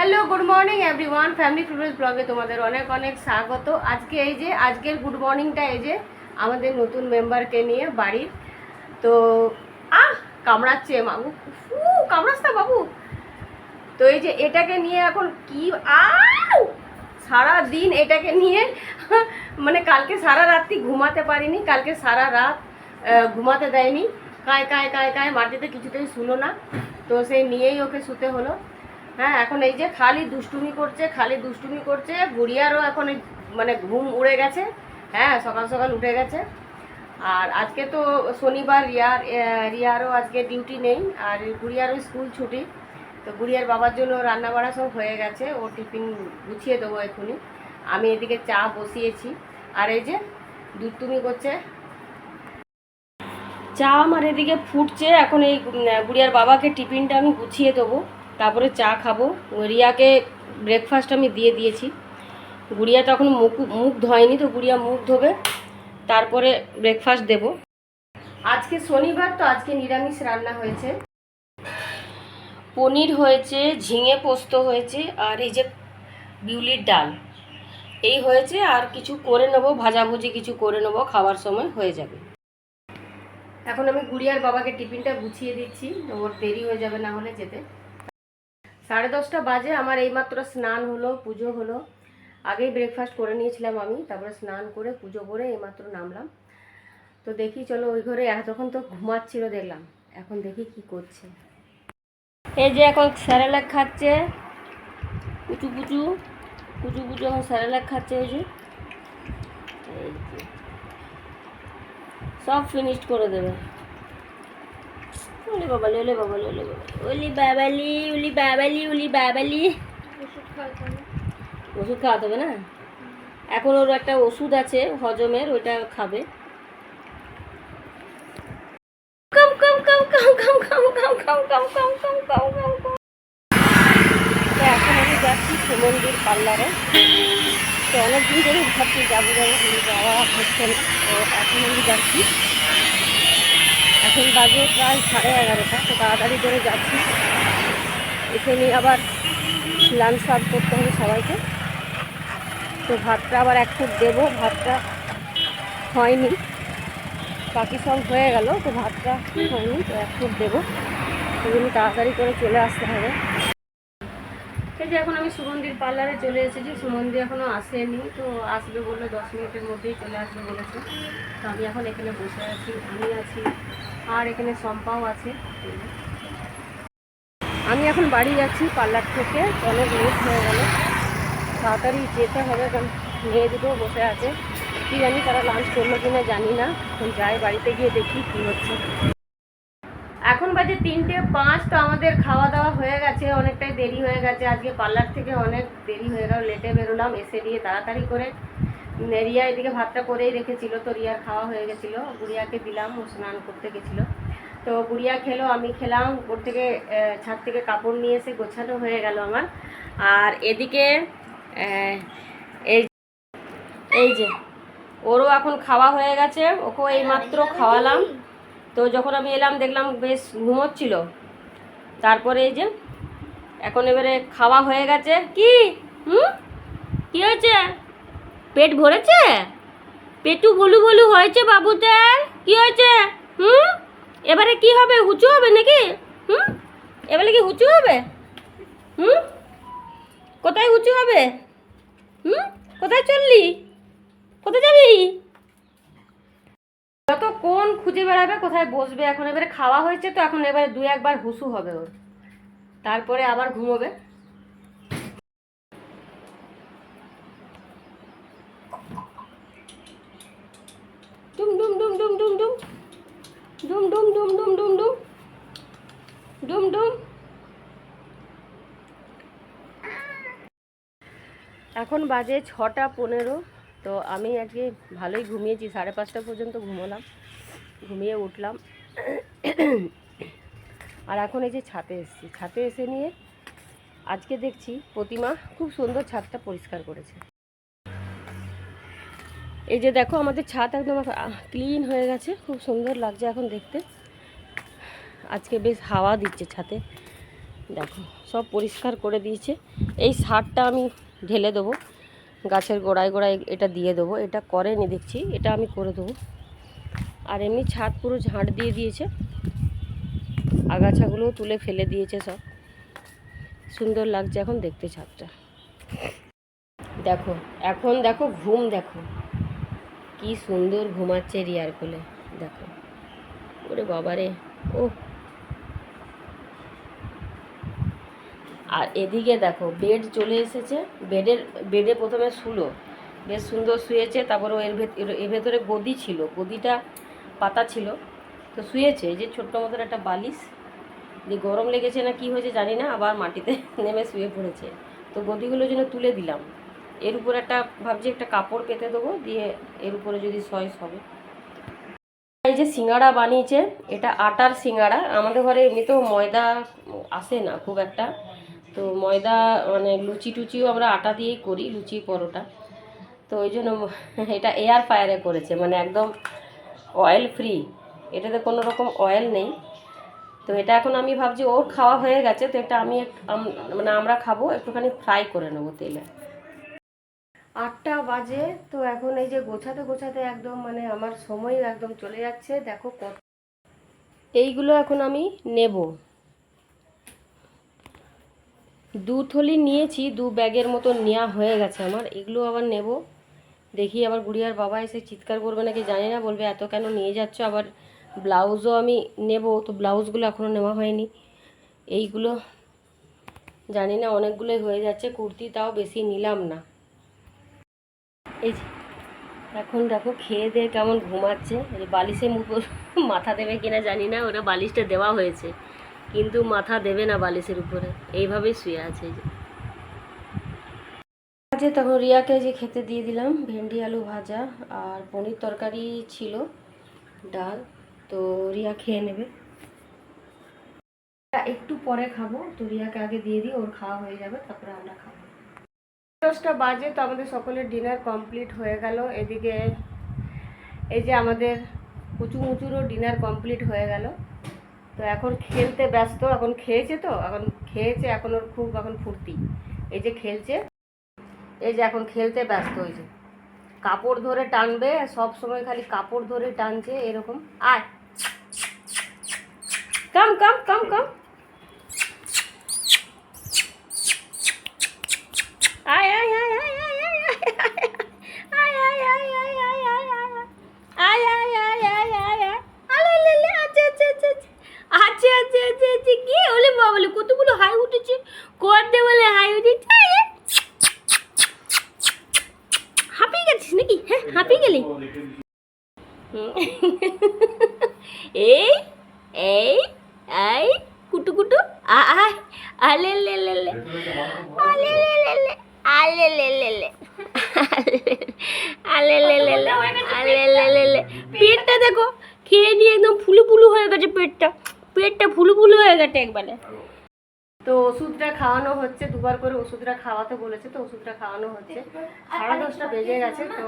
Hello good morning everyone, family today's ব্লগে তোমাদের অনেক অনেক স্বাগত। আজকে এই যে আজকের গুড মর্নিংটা এই যে আমাদের নতুন মেম্বারকে নিয়ে বাড়ির। তো কামড়াচ্ছে বাবু, কামড়াচ্ছে না বাবু। তো এই যে এটাকে নিয়ে এখন কি সারা দিন এটাকে নিয়ে মানে কালকে সারা রাত্রি ঘুমাতে পারিনি, কালকে সারা রাত ঘুমাতে দেয়নি, কায় কায় কায় কায় মাটিতে কিছুতেই শুলো না। তো সেই নিয়েই ওকে শুতে হলো। হ্যাঁ, এখন এই যে খালি দুষ্টুমি করছে। গুড়িয়ারও এখন মানে ঘুম উড়ে গেছে। হ্যাঁ, সকাল সকাল উঠে গেছে। আর আজকে তো শনিবার, রিয়ারও আজকে ডিউটি নেই, আর গুড়িয়ারও স্কুল ছুটি। তো গুড়িয়ার বাবার জন্য রান্না বাড়া সব হয়ে গেছে, ও টিফিন গুছিয়ে দেবো এখনই। আমি এদিকে চা বসিয়েছি, আর এই যে দুষ্টুমি করছে। চা আমার এদিকে ফুটছে, এখন এই গুড়িয়ার বাবাকে টিফিনটা আমি গুছিয়ে দেবো, তারপরে চা খাবো। রিয়াকে ব্রেকফাস্ট আমি দিয়ে দিয়েছি। গুড়িয়া তখন মুখ ধোয়নি, তো গুড়িয়া মুখ ধোবে, তারপরে ব্রেকফাস্ট দেব। আজকে শনিবার, তো আজকে নিরামিষ রান্না হয়েছে। পনির হয়েছে, ঝিঙে পোস্ত হয়েছে, আর এই যে বিউলির ডাল এই হয়েছে। আর কিছু করে নেবো, ভাজাভুজি কিছু করে নেবো, খাওয়ার সময় হয়ে যাবে। এখন আমি গুড়িয়ার বাবাকে টিফিনটা গুছিয়ে দিচ্ছি, ওর দেরি হয়ে যাবে না হলে যেতে। 10:30 বাজে। আমার এইমাত্র স্নান হলো, পুজো হলো। আগেই ব্রেকফাস্ট করে নিয়েছিলাম আমি, তারপরে স্নান করে পুজো করে এইমাত্র নামলাম। তো দেখি, চলো ওই ঘরে এতক্ষণ তো ঘুমাচ্ছিল দেখলাম, এখন দেখি কি করছে। এই যে এখন স্যারেলাক খাচ্ছে, কুচু কুচু এখন স্যারেলাক খাচ্ছে। ওই যে সব ফিনিশড করে দেবে। ওলি বাবালি, ওলি বাবালি, ওলি বাবালি, ওলি বাবালি, ওলি বাবালি। ওষুধ খাওয়াতে হবে না এখন, ওর একটা ওষুধ আছে হজমের, ওইটা খাবে। এখন আমি যাচ্ছি সুমন্দির পার্লারে। তো অনেকদিন ধরে ভাবছি যাবো যাওয়া হচ্ছে না, তো এখন আমি যাচ্ছি। এখন বাজে প্রায় 11:30, তো তাড়াতাড়ি করে যাচ্ছি। এখানে আবার লাঞ্চ সার্ভ করতে হবে সবাইকে। তো ভাতটা আবার এক ফুট দেবো, ভাতটা হয়নি, বাকি সব হয়ে গেল, তো ভাতটা হয়নি, তো এক ফুট দেবো। সেজন্য তাড়াতাড়ি করে চলে আসতে হবে। এই যে এখন আমি সুগন্ধির পার্লারে চলে এসেছি। সুগন্ধি এখনও আসেনি, তো আসবে বললো 10 মিনিটের মধ্যেই চলে আসবে বলেছে। তো আমি এখন এখানে বসে আছি, আমি আছি, আর এখানে সম্পাও আছে। আমি এখন বাড়ি যাচ্ছি পার্লার থেকে, অনেক লেট হয়ে গেল, তাড়াতাড়ি যেতে হবে, কারণ মেয়ে দুটো বসে আছে। কি জানি তারা লাঞ্চ করলো কিনা জানি না, এখন যাই বাড়িতে গিয়ে দেখি কী হচ্ছে। এখন বাজে 3:05, তো আমাদের খাওয়া দাওয়া হয়ে গেছে, অনেকটাই দেরি হয়ে গেছে আজকে। পার্লার থেকে অনেক দেরি হয়ে গেল, লেটে বেরোলাম, এসে দিয়ে তাড়াতাড়ি করে রিয়া এদিকে ভাতটা করেই রেখেছিল, তো রিয়ার খাওয়া হয়ে গেছিলো। গুড়িয়াকে দিলাম, ও স্নান করতে গেছিলো, তো গুড়িয়া খেলো, আমি খেলাম। উপর থেকে ছাদ থেকে কাপড় নিয়ে এসে গোছানো হয়ে গেল আমার। আর এদিকে এই যে ওরও এখন খাওয়া হয়ে গেছে, ওকেও এইমাত্র খাওয়ালাম। তো যখন আমি এলাম দেখলাম বেশ ঘুমোচ্ছিল, তারপরে এই যে এখন এবারে খাওয়া হয়ে গেছে। কি কি হয়েছে? পেট ভরেছে? পেটু বলু বলু হয়েছে বাবুদের? কি হয়েছে? এবারে কি হবে? হুঁচু হবে নাকি? এবারে কি হুঁচু হবে? কোথায় হুঁচু হবে? কোথায় চললি? কোথায় যাবি? যতক্ষণ খুঁজে বেড়াবে কোথায় বসবে। এখন এবারে খাওয়া হয়েছে, তো এখন এবারে 2-1 বার হুসু হবে ওর, তারপরে আবার ঘুমোবে। ডুম ডুম ডুম ডুম ডুম ডুম ডুম ডুম ডুম ডুম ডুম ডুম ডুম ডুম। এখন বাজে 6:15, তো আমি আজকে ভালোই ঘুমিয়েছি, 5:30 পর্যন্ত ঘুমোলাম, ঘুমিয়ে উঠলাম। আর এখন এই যে ছাদে এসেছি, ছাদে এসে নিয়ে আজকে দেখছি প্রতিমা খুব সুন্দর ছাদটা পরিষ্কার করেছে। এই যে দেখো আমাদের ছাদ একদম ক্লিন হয়ে গেছে, খুব সুন্দর লাগছে এখন দেখতে। আজকে বেশ হাওয়া দিচ্ছে ছাদে, দেখো সব পরিষ্কার করে দিয়েছে। এই সারটা আমি ঢেলে দেবো গাছের গোড়ায় গোড়ায়, এটা দিয়ে দেবো। এটা করেনি দেখছি, এটা আমি করে দেবো। আর এমনি ছাদ পুরো ঝাঁট দিয়ে দিয়েছে, আগাছাগুলোও তুলে ফেলে দিয়েছে সব। সুন্দর লাগছে এখন দেখতে ছাদটা। দেখো এখন দেখো ঘুম, দেখো কি সুন্দর ঘুমাচ্ছে রিয়ার কোলে। দেখো ওরে বাবারে, ও। আর এদিকে দেখো বেড চলে এসেছে। বেডে প্রথমে শুলো, বেশ সুন্দর শুয়েছে। তারপরে এর ভেতরে গদি ছিল, গদিটা পাতা ছিল, তো শুয়েছে। এই যে ছোট্ট মতন একটা বালিশ, যে গরম লেগেছে না কি হয়েছে জানি না, আবার মাটিতে নেমে শুয়ে পড়েছে। তো গদিগুলো যেন তুলে দিলাম। এর উপর একটা ভাবছি একটা কাপড় পেতে দেবো, দিয়ে এর উপরে যদি সয় হবে। এই যে সিঙ্গাড়া বানিয়েছে, এটা আটার সিঙ্গাড়া। আমাদের ঘরে এমনিতেও ময়দা আসে না খুব একটা, তো ময়দা মানে লুচি টুচিও আমরা আটা দিয়েই করি, লুচি পরোটা। তো ওই জন্য এটা এয়ার ফ্রায়ারে করেছে, মানে একদম অয়েল ফ্রি, এটাতে কোনো রকম অয়েল নেই। তো এটা এখন আমি ভাবছি ওর খাওয়া হয়ে গেছে, তো এটা আমি মানে আমরা খাবো, একটুখানি ফ্রাই করে নেবো তেলে। 8টা বাজে, তো এখন এই যে গোছাতে গোছাতে একদম মানে আমার সময় একদম চলে যাচ্ছে। দেখো কত এইগুলো এখন আমি নেব। 2 থলি নিয়েছি, 2 ব্যাগের মতো নেওয়া হয়ে গেছে আমার। এগুলো আবার নেব। দেখি আবার গুড়িয়ার বাবা এসে চিৎকার করবে নাকি জানি না, বলবে এত কেন নিয়ে যাচ্ছ। আবার ব্লাউজও আমি নেব, তো ব্লাউজগুলো এখনও নেওয়া হয়নি। এইগুলো জানি না, অনেকগুলোই হয়ে যাচ্ছে। কুর্তি তাও বেশি নিলাম না। এই যে এখন দেখো খেয়ে দিয়ে কেমন ঘুমাচ্ছে। এই বালিশের উপর মাথা দেবে কিনা জানি না, ওটা বালিশটা দেওয়া হয়েছে কিন্তু মাথা দেবে না বালিশের উপরে, এইভাবেই শুয়ে আছে। এই যে তখন রিয়াকে যে খেতে দিয়ে দিলাম ভেন্ডি আলু ভাজা আর পনির তরকারি ছিল, ডাল। তো রিয়া খেয়ে নেবে, একটু পরে খাবো। তো রিয়াকে আগে দিয়ে দিই, ওর খাওয়া হয়ে যাবে, তারপরে আমরা খাবো। 10টা বাজে, তো আমাদের সকলের ডিনার কমপ্লিট হয়ে গেল। এদিকে এই যে আমাদের কুচুমুচুরও ডিনার কমপ্লিট হয়ে গেল। তো এখন খেলতে ব্যস্ত, এখন খেয়েছে, তো এখন খেয়েছে, এখন ওর খুব এখন ফুর্তি। এই যে খেলছে, এই যে এখন খেলতে ব্যস্ত। ওই যে কাপড় ধরে টানবে, সব সময় খালি কাপড় ধরে টানছে এরকম। আয় কাম কাম কাম কাম, আয় আয় আয় আয় আয় আয় আয় আয় আয় আয় আয় আয় আয় আয় আয় আয় আয় আয় আয়, আলে লে লে, আচ্ছা আচ্ছা আচ্ছা আচ্ছা আচ্ছা আচ্ছা আচ্ছা, কি ওলে বাবা, বলে কতগুলো হাই উঠেছে, করতে বলে হাই উঠেছে। হাঁপিয়ে গেছিস নাকি? হ্যাঁ হাঁপিয়ে গেলি। এই এই এই কুটু কুটু, আয় আলে লে লে লে, আলে লে লে লে, আলে লে লে লে, আলে লে লে লে, আলে লে লে লে। পেটটা দেখো খেয়ে নিয়ে একদম ফুলু ফুলু হয়ে গেছে, পেটটা ফুলু ফুলু হয়ে গেছে একবারে। তো ওষুধটা খাওয়ানো হচ্ছে, 2বার করে ওষুধটা খাওয়াতে বলেছে, তো ওষুধটা খাওয়ানো হচ্ছে। 10:30 বেজে গেছে। তো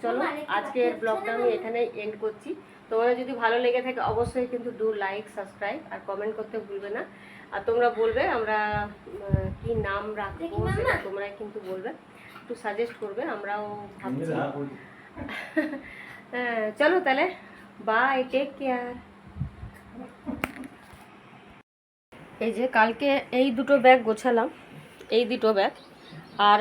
চলো আজকের ব্লগটা আমি এখানেই এন্ড করছি। তোমাদের যদি ভালো লেগে থাকে অবশ্যই কিন্তু ডু লাইক, সাবস্ক্রাইব আর কমেন্ট করতে ভুলবে না। আর তোমরা বলবে আমরা কি নাম রাখবো, সেটা তোমরা কিন্তু বলবে, একটু সাজেস্ট করবে, আমরাও ভাবছি। চলো তাহলে, বাই, টেক কেয়ার। এই যে কালকে এই 2টো ব্যাগ গোছালাম, এই 2টো ব্যাগ। আর